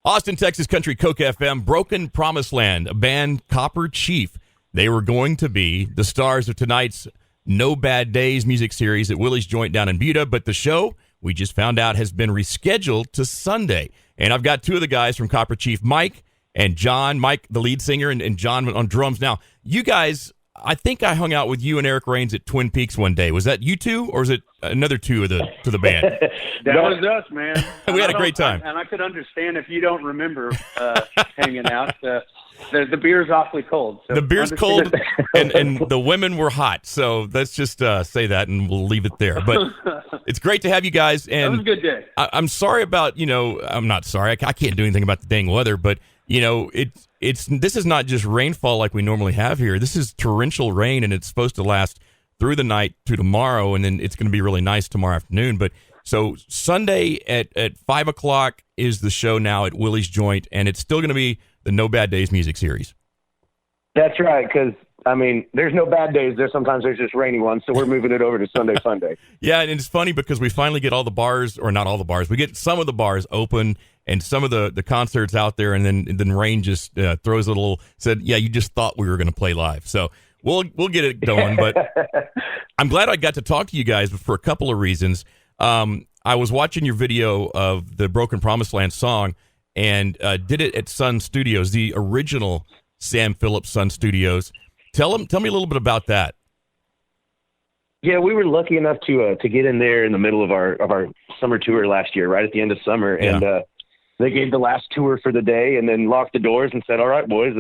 Austin, Texas Country Coke FM, Broken Promised Land, a band, Copper Chief. They were going to be the stars of tonight's No Bad Days music series at Willie's Joint down in Buda, but the show, we just found out, has been rescheduled to Sunday. And I've got two of the guys from Copper Chief, Mike and John. Mike, the lead singer, and John on drums. Now, you guys, I think I hung out with you and Eric Rains at Twin Peaks one day. Was that you two, or is it another two of to the band? That was us, man. We had a great time. And I could understand if you don't remember hanging out. The beer's awfully cold. So the beer's cold, and the women were hot. So let's just say that, and we'll leave it there. But it's great to have you guys. And that was a good day. I'm sorry about, I'm not sorry. I can't do anything about the dang weather, but, this is not just rainfall like we normally have here. This is torrential rain, and it's supposed to last through the night to tomorrow, and then it's going to be really nice tomorrow afternoon. But so Sunday at 5 o'clock is the show now at Willie's Joint, and it's still going to be the No Bad Days music series. That's right, because, there's no bad days. Sometimes there's just rainy ones, so we're moving it over to Sunday Funday. Yeah, and it's funny because we finally get all the bars, or not all the bars, we get some of the bars open and some of the concerts out there, and then Rain just throws a little, said, yeah, you just thought we were going to play live. So we'll get it going, but I'm glad I got to talk to you guys for a couple of reasons. I was watching your video of the Broken Promised Land song, and did it at Sun Studios, the original Sam Phillips Sun Studios. Tell me a little bit about that. Yeah, we were lucky enough to get in there in the middle of our summer tour last year, right at the end of summer, and they gave the last tour for the day, and then locked the doors and said, "All right, boys,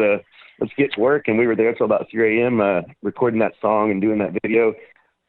let's get to work." And we were there till about 3 a.m. Recording that song and doing that video.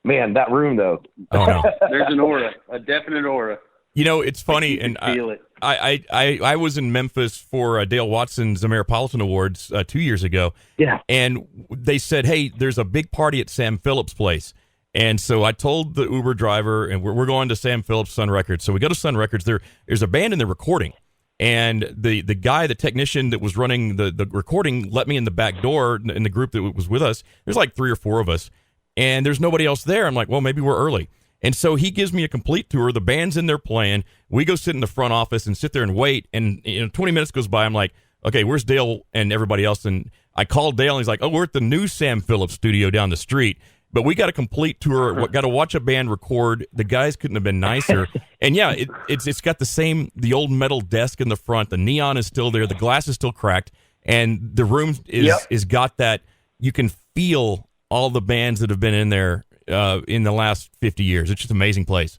Man, that room though. Oh no, there's an aura, a definite aura. It's funny, and feel it. I was in Memphis for Dale Watson's Ameripolitan Awards 2 years ago. Yeah. And they said, hey, there's a big party at Sam Phillips' place. And so I told the Uber driver, and we're going to Sam Phillips Sun Records. So we go to Sun Records. There's a band in the recording. And the guy, the technician that was running the recording, let me in the back door in the group that was with us. There's like 3 or 4 of us. And there's nobody else there. I'm like, well, maybe we're early. And so he gives me a complete tour. The band's in there playing. We go sit in the front office and sit there and wait. And 20 minutes goes by. I'm like, okay, where's Dale and everybody else? And I called Dale, and he's like, oh, we're at the new Sam Phillips studio down the street. But we got a complete tour. Got to watch a band record. The guys couldn't have been nicer. And yeah, it's got the old metal desk in the front. The neon is still there. The glass is still cracked. And the room is got that. You can feel all the bands that have been in there in the last 50 years. It's just an amazing place.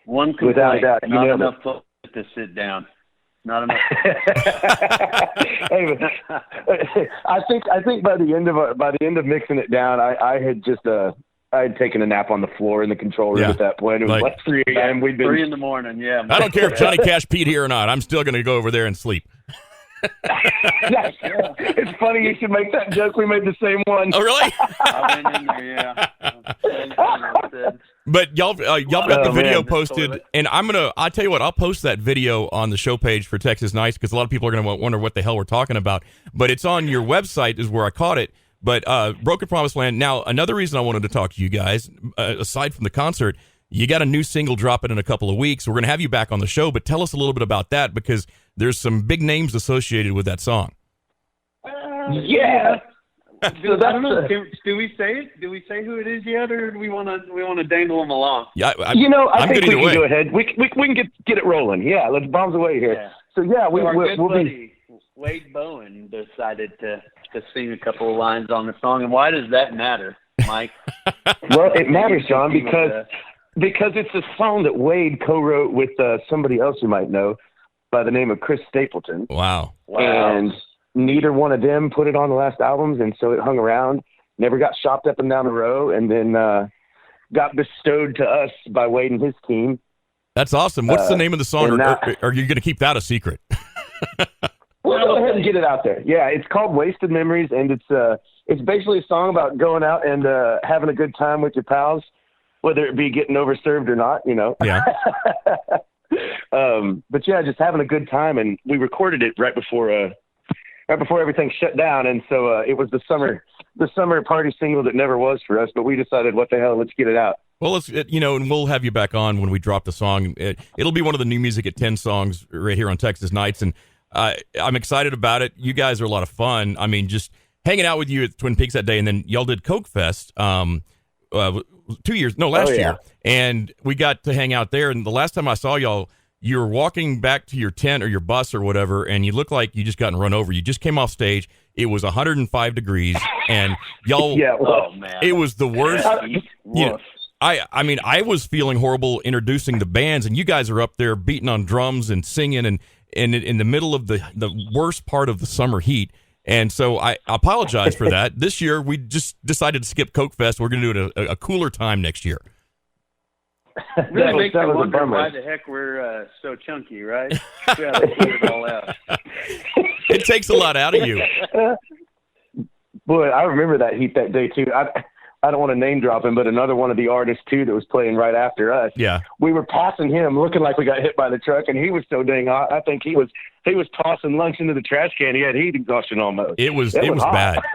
One complaint, without doubt, not enough to sit down. Not enough. Hey, I think by the end of mixing it down, I had taken a nap on the floor in the control room at that point. It was like 3 a.m. We'd been 3 in the morning. Yeah. I don't care if Johnny Cash peed here or not. I'm still going to go over there and sleep. It's funny you should make that joke. We made the same one. Oh, really? I went in there, yeah. But y'all got the video posted, and I'll tell you what, I'll post that video on the show page for Texas Nights, because a lot of people are going to wonder what the hell we're talking about. But it's on your website is where I caught it. But Broken Promised Land. Now, another reason I wanted to talk to you guys, aside from the concert, you got a new single dropping in a couple of weeks. We're going to have you back on the show, but tell us a little bit about that, because there's some big names associated with that song. Yeah. I don't know. Do we say it? Do we say who it is yet, or do we want to dangle them along? Yeah, I think we can go ahead. We can get it rolling. Yeah, let's bombs away here. Yeah. So yeah, our good we'll buddy be. Wade Bowen decided to sing a couple of lines on the song, and why does that matter, Mike? Well, it matters, John, because it's a song that Wade co-wrote with somebody else you might know by the name of Chris Stapleton. Wow. And neither one of them put it on the last albums, and so it hung around, never got shopped up and down the row, and then got bestowed to us by Wade and his team. That's awesome. What's the name of the song, or are you going to keep that a secret? We'll go ahead and get it out there. Yeah, it's called Wasted Memories, and it's basically a song about going out and having a good time with your pals, whether it be getting overserved or not, Yeah. But yeah, just having a good time, and we recorded it right before everything shut down, and so it was the summer party single that never was for us. But we decided, what the hell, let's get it out. Well, and we'll have you back on when we drop the song. It'll be one of the new music at 10 songs right here on Texas Nights, and I'm excited about it. You guys are a lot of fun. I mean, just hanging out with you at Twin Peaks that day, and then y'all did Coke Fest last year, and we got to hang out there. And the last time I saw y'all, you were walking back to your tent or your bus or whatever, and you looked like you just gotten run over. You just came off stage. It was 105 degrees, and y'all. Man, it was the worst. I mean, I was feeling horrible introducing the bands, and you guys are up there beating on drums and singing, and in the middle of the worst part of the summer heat. And so I apologize for that. This year, we just decided to skip Coke Fest. We're going to do it a cooler time next year. Really makes me wonder why the heck we're so chunky, right? We got to put it all out. It takes a lot out of you. Boy, I remember that heat that day, too. I don't want to name drop him, but another one of the artists, too, that was playing right after us. Yeah. We were passing him, looking like we got hit by the truck, and he was so dang hot. I think he was tossing lunch into the trash can. He had heat exhaustion almost. It was bad.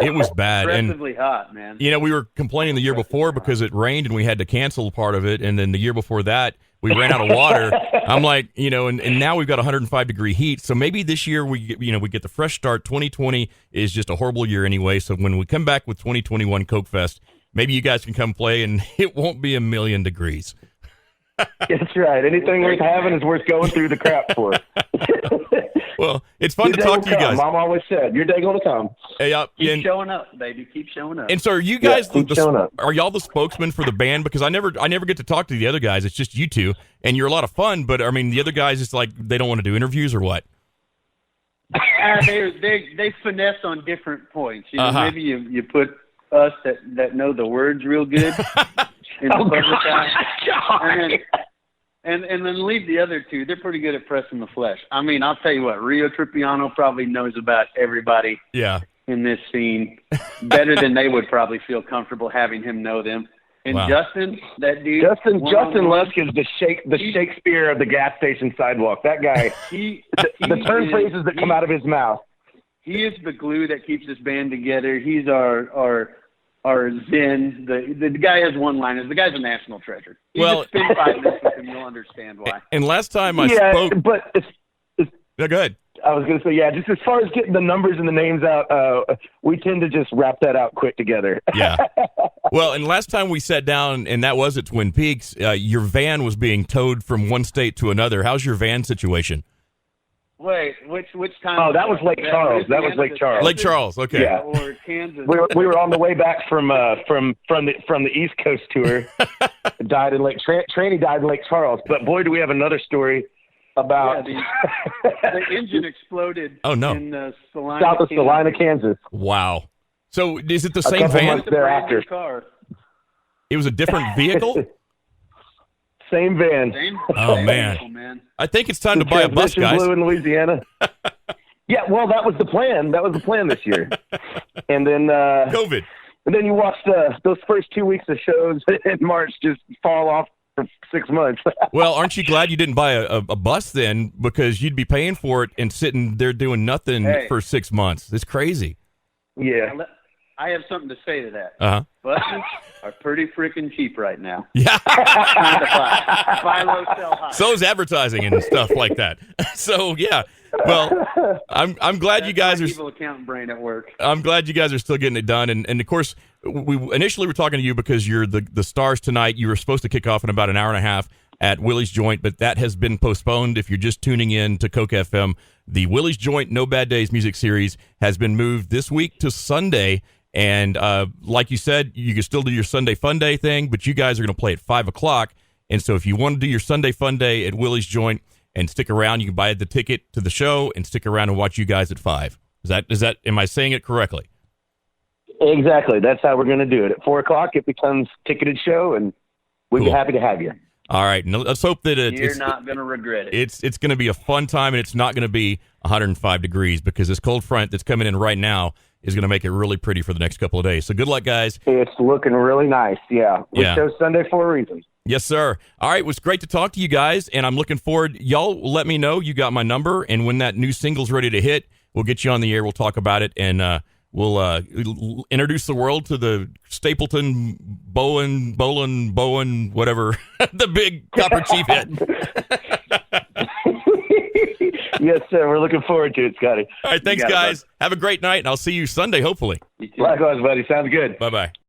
It was bad. Aggressively hot, man. We were complaining the year before because it rained and we had to cancel part of it. And then the year before that, we ran out of water. I'm like, and now we've got 105-degree heat. So maybe this year we get the fresh start. 2020 is just a horrible year anyway. So when we come back with 2021 Coke Fest, maybe you guys can come play and it won't be 1,000,000 degrees. That's right. Anything worth having is worth going through the crap for. Well, it's fun to talk to you guys. Mom always said, your day gonna come. Hey, keep showing up, baby. Keep showing up. And so are you guys showing up. Are y'all the spokesman for the band? Because I never get to talk to the other guys. It's just you two, and you're a lot of fun. But I mean, the other guys, it's like they don't want to do interviews or what? They finesse on different points. Maybe you put us that know the words real good in the public eye, and then leave the other two. They're pretty good at pressing the flesh. I mean, I'll tell you what, Rio Tripiano probably knows about everybody in this scene better than they would probably feel comfortable having him know them. And wow. Justin, that dude. Justin Lusk is the Shakespeare of the gas station sidewalk. That guy, the turn phrases that come out of his mouth. He is the glue that keeps this band together. He's our Zen. The guy has one-liners. The guy's a national treasure. You just spend 5 minutes with him, you'll understand why. And last time I spoke... but go ahead. I was going to say, just as far as getting the numbers and the names out, we tend to just wrap that out quick together. Yeah. Well, and last time we sat down, and that was at Twin Peaks, your van was being towed from one state to another. How's your van situation? Wait, which time? Oh, that was Lake Charles. That was Lake Charles. Lake Charles, okay. Yeah. Or Kansas. We were on the way back from the East Coast tour. Died in Lake Tranny died in Lake Charles. But boy, do we have another story about the engine exploded. Oh no! In Salina, south of Salina, Kansas. Wow. So is it the same van? Months thereafter. Car. It was a different vehicle. Same van. Oh man. I think it's time to buy a bus, guys. Blew in Louisiana. Yeah, well, that was the plan. That was the plan this year. And then COVID. And then you watched those first 2 weeks of shows in March just fall off for 6 months. Well, aren't you glad you didn't buy a bus then? Because you'd be paying for it and sitting there doing nothing for 6 months. It's crazy. Yeah. I have something to say to that. Uh-huh. Buses are pretty freaking cheap right now. Yeah. Buy low, sell high. So is advertising and stuff like that. So, yeah. Well, I'm glad you guys are... evil accountant brain at work. I'm glad you guys are still getting it done. And of course, we initially were talking to you because you're the stars tonight. You were supposed to kick off in about an hour and a half at Willie's Joint, but that has been postponed. If you're just tuning in to Coke FM, the Willie's Joint No Bad Days music series has been moved this week to Sunday. And like you said, you can still do your Sunday Fun Day thing, but you guys are going to play at 5 o'clock. And so if you want to do your Sunday Fun Day at Willie's Joint and stick around, you can buy the ticket to the show and stick around and watch you guys at 5. Is that? Am I saying it correctly? Exactly. That's how we're going to do it. At 4 o'clock, it becomes ticketed show, and we'd be happy to have you. All right. And let's hope that you're not going to regret it. It's going to be a fun time, and it's not going to be 105 degrees because this cold front that's coming in right now is going to make it really pretty for the next couple of days. So good luck, guys. It's looking really nice. Yeah. We chose Sunday for a reason. Yes, sir. All right. It was great to talk to you guys, and I'm looking forward. Y'all let me know. You got my number, and when that new single's ready to hit, we'll get you on the air. We'll talk about it, and we'll introduce the world to the Stapleton Bowen, whatever, the big Copper Chief hit. Yes, sir. We're looking forward to it, Scotty. All right, thanks, guys. Have a great night, and I'll see you Sunday, hopefully. Likewise, buddy. Sounds good. Bye-bye.